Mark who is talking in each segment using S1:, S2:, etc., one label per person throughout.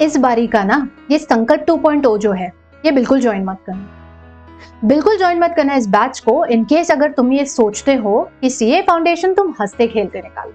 S1: इस बारी का ना ये संकट 2.0 जो है ये बिल्कुल ज्वाइन मत करना, बिल्कुल ज्वाइन मत करना इस बैच को। इनकेस अगर तुम ये सोचते हो कि सीए फाउंडेशन तुम हंसते खेलते निकालो,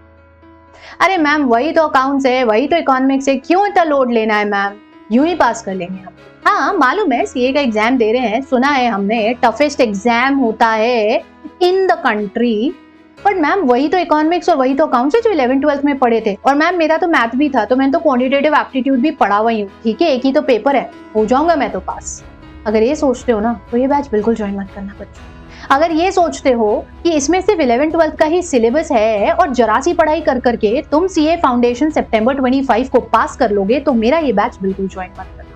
S1: अरे मैम वही तो अकाउंट्स है, वही तो इकोनॉमिक्स है, क्यों इतना लोड लेना है मैम, यूं ही पास कर लेंगे हम। हाँ मालूम है सीए का एग्जाम दे रहे हैं, सुना है हमने टफेस्ट एग्जाम होता है in the country, but ma'am वही तो इकोनॉमिक्स और वही तो अकाउंट्स है जो 11th-12th में पढ़े थे। और मैम मेरा तो मैथ भी था, तो मैंने तो क्वांटिटेटिव एप्टीट्यूड भी पढ़ा हुआ हूँ, ठीक है एक ही तो पेपर है, हो जाऊंगा मैं तो पास। अगर ये सोचते हो ना तो ये बैच बिल्कुल ज्वाइन मत करना बच्चों। अगर ये सोचते हो कि इसमें सिर्फ 11th-12th का ही सिलेबस है और जरा सी पढ़ाई कर करके तुम सीए फाउंडेशन सितंबर 25 को पास कर लोगे, तो मेरा ये बैच बिल्कुल ज्वाइन मत करना।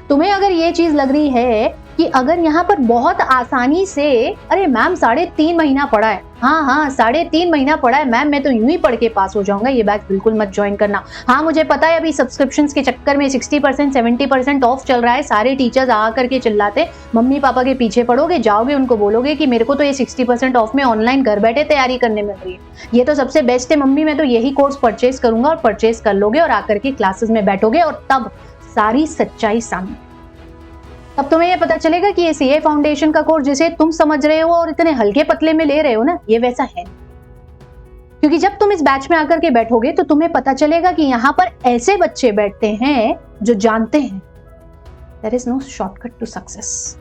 S1: तुम्हें अगर ये चीज लग रही है कि अगर यहाँ पर बहुत आसानी से, अरे मैम 3.5 महीना पढ़ा है, हाँ 3.5 महीना पढ़ा है मैम, मैं तो यूं ही पढ़ के पास हो जाऊंगा, ये बैच बिल्कुल मत ज्वाइन करना। हाँ मुझे पता है अभी सब्सक्रिप्शंस के चक्कर में 60% 70% ऑफ चल रहा है, सारे टीचर्स आ करके चिल्लाते, मम्मी पापा के पीछे पड़ोगे, जाओगे उनको बोलोगे कि मेरे को तो ये 60% ऑफ में ऑनलाइन घर बैठे तैयारी करने मिल रही है, ये तो सबसे बेस्ट है मम्मी, मैं तो यही कोर्स परचेज करूंगा। और परचेज कर लोगे और आकर के क्लासेस में बैठोगे और तब सारी सच्चाई सामने, तब तुम्हें ये पता चलेगा कि ये सीए फाउंडेशन का कोर्स जिसे तुम समझ रहे हो और इतने हल्के पतले में ले रहे हो ना, ये वैसा है। क्योंकि जब तुम इस बैच में आकर के बैठोगे तो तुम्हें पता चलेगा कि यहाँ पर ऐसे बच्चे बैठते हैं जो जानते हैं there is no shortcut to success,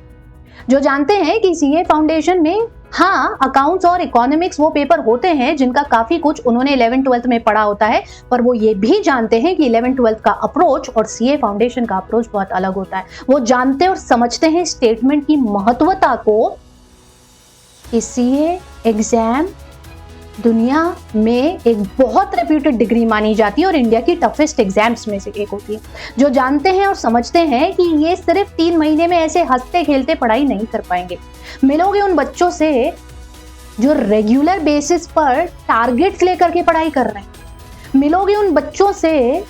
S1: जो जानते हैं कि सीए फाउंडेशन में हाँ अकाउंट्स और इकोनॉमिक्स वो पेपर होते हैं जिनका काफी कुछ उन्होंने 11th-12th में पढ़ा होता है, पर वो ये भी जानते हैं कि 11th-12th का अप्रोच और सीए फाउंडेशन का अप्रोच बहुत अलग होता है। वो जानते और समझते हैं स्टेटमेंट की महत्वता को कि सीए एग्जाम दुनिया में एक बहुत रेप्यूटेड डिग्री मानी जाती है और इंडिया की टफेस्ट एग्जाम्स में से एक होती है। जो जानते हैं और समझते हैं कि ये सिर्फ 3 महीने में ऐसे हंसते खेलते पढ़ाई नहीं कर पाएंगे। मिलोगे उन बच्चों से जो रेगुलर बेसिस पर टारगेट्स लेकर के पढ़ाई कर रहे हैं, मिलोगे उन बच्चों से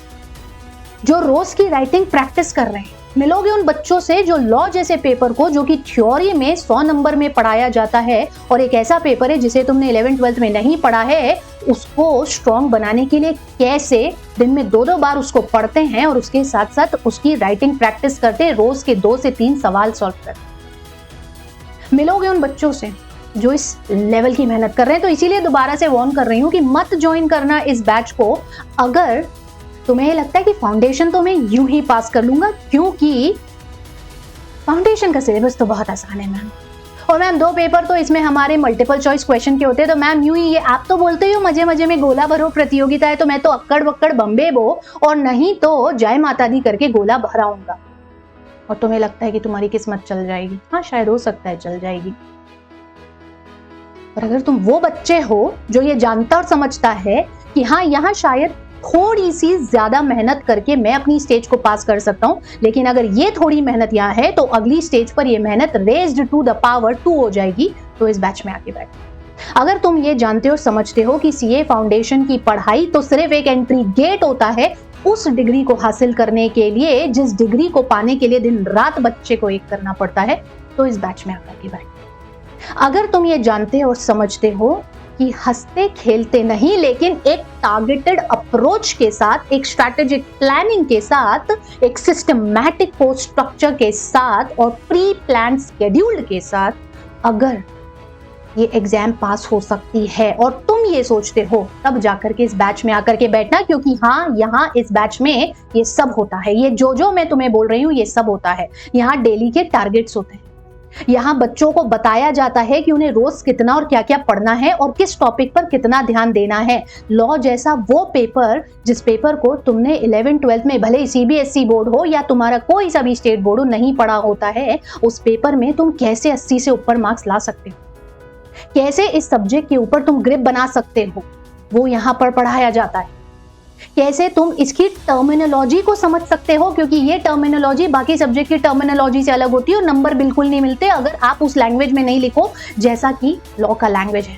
S1: जो रोज की राइटिंग प्रैक्टिस कर रहे हैं, मिलोगे उन बच्चों से जो लॉ जैसे पेपर को, जो कि थ्योरी में 100 नंबर में पढ़ाया जाता है और एक ऐसा पेपर है जिसे तुमने 11th-12th में नहीं पढ़ा है, उसको स्ट्रॉन्ग बनाने के लिए कैसे दिन में 2-2 बार उसको पढ़ते हैं और उसके साथ साथ उसकी राइटिंग प्रैक्टिस करते हैं, रोज के 2 से 3 सवाल सॉल्व करते हैं। मिलोगे उन बच्चों से जो इस लेवल की मेहनत कर रहे हैं। तो इसीलिए दोबारा से वार्न कर रही हूँ कि मत ज्वाइन करना इस बैच को अगर तुम्हें लगता है कि फाउंडेशन तो मैं यूं ही पास कर लूंगा, क्योंकि फाउंडेशन का सिलेबस तो बहुत आसान है मैम, और मैम 2 पेपर तो इसमें हमारे मल्टीपल चॉइस क्वेश्चन के होते हैं, तो मैम यूं ही, ये आप तो बोलते हो मजे मजे में गोला भरो प्रतियोगिता है, तो मैं तो अक्कड़ बक्कड़ बम्बे बो और नहीं तो जय माता दी करके गोला भराऊंगा, और तुम्हें लगता है कि तुम्हारी किस्मत चल जाएगी। हाँ शायद हो सकता है चल जाएगी, पर अगर तुम वो बच्चे हो जो ये जानता और समझता है कि हाँ यहाँ शायद थोड़ी सी ज्यादा मेहनत करके मैं अपनी स्टेज को पास कर सकता हूं, लेकिन अगर ये थोड़ी मेहनत यहाँ है तो अगली स्टेज पर ये मेहनत रेज्ड टू द पावर 2 हो जाएगी, तो इस बैच में आके बैठो। अगर तुम ये जानते और समझते हो कि सीए फाउंडेशन की पढ़ाई तो सिर्फ एक एंट्री गेट होता है उस डिग्री को हासिल करने के लिए, जिस डिग्री को पाने के लिए दिन रात बच्चे को एक करना पड़ता है, तो इस बैच में आकर के बैठो। अगर तुम ये जानते और समझते हो कि हंसते खेलते नहीं, लेकिन एक टारगेटेड अप्रोच के साथ, एक स्ट्रैटेजिक प्लानिंग के साथ, एक सिस्टमैटिक कोर्स स्ट्रक्चर के साथ और प्री प्लान शेड्यूल्ड के साथ अगर ये एग्जाम पास हो सकती है और तुम ये सोचते हो, तब जाकर के इस बैच में आकर के बैठना, क्योंकि हाँ यहाँ इस बैच में ये सब होता है। ये जो मैं तुम्हें बोल रही हूँ ये सब होता है। यहाँ डेली के टारगेट्स होते हैं, यहाँ बच्चों को बताया जाता है कि उन्हें रोज कितना और क्या क्या पढ़ना है और किस टॉपिक पर कितना ध्यान देना है। लॉ जैसा वो पेपर जिस पेपर को तुमने 11th-12th में भले ही सीबीएसई बोर्ड हो या तुम्हारा कोई सा भी स्टेट बोर्ड हो नहीं पढ़ा होता है, उस पेपर में तुम कैसे 80 से ऊपर मार्क्स ला सकते हो, कैसे इस सब्जेक्ट के ऊपर तुम ग्रिप बना सकते हो, वो यहाँ पर पढ़ाया जाता है। कैसे तुम इसकी टर्मिनोलॉजी को समझ सकते हो, क्योंकि ये टर्मिनोलॉजी बाकी सब्जेक्ट की टर्मिनोलॉजी से अलग होती है और नंबर बिल्कुल नहीं मिलते अगर आप उस लैंग्वेज में नहीं लिखो जैसा कि लॉ का लैंग्वेज है।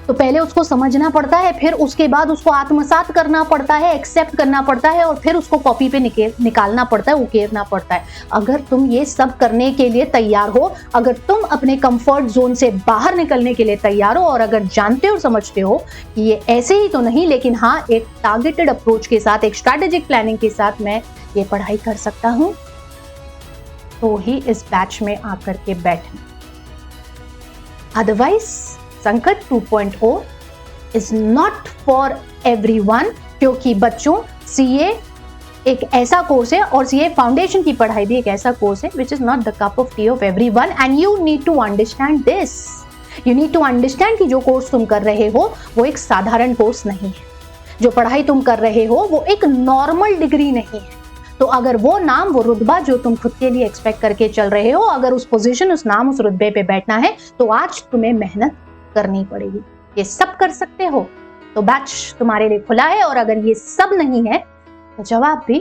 S1: तो पहले उसको समझना पड़ता है, फिर उसके बाद उसको आत्मसात करना पड़ता है, एक्सेप्ट करना पड़ता है, और फिर उसको कॉपी पे निकालना पड़ता है, उकेरना पड़ता है। अगर तुम ये सब करने के लिए तैयार हो, अगर तुम अपने कंफर्ट जोन से बाहर निकलने के लिए तैयार हो, और अगर जानते और समझते हो कि ये ऐसे ही तो नहीं, लेकिन हाँ एक टारगेटेड अप्रोच के साथ, एक स्ट्रैटेजिक प्लानिंग के साथ मैं ये पढ़ाई कर सकता हूँ, तो ही इस बैच में आकर के बैठना। अदरवाइज संकट 2.0 इज नॉट फॉर एवरीवन, क्योंकि बच्चों सीए एक ऐसा कोर्स है, और सीए फाउंडेशन की पढ़ाई भी एक ऐसा कोर्स है which is not the cup of tea of everyone, and you need to understand this. You need to understand कि जो कोर्स तुम कर रहे हो वो एक साधारण कोर्स नहीं है, जो पढ़ाई तुम कर रहे हो वो एक नॉर्मल डिग्री नहीं है। तो अगर वो नाम, वो रुतबा जो तुम खुद के लिए एक्सपेक्ट करके चल रहे हो, अगर उस पोजीशन, उस नाम, उस रुतबे पे बैठना है, तो आज तुम्हें मेहनत करनी पड़ेगी। ये सब कर सकते हो तो बैच तुम्हारे लिए खुला है, और अगर ये सब नहीं है तो जवाब भी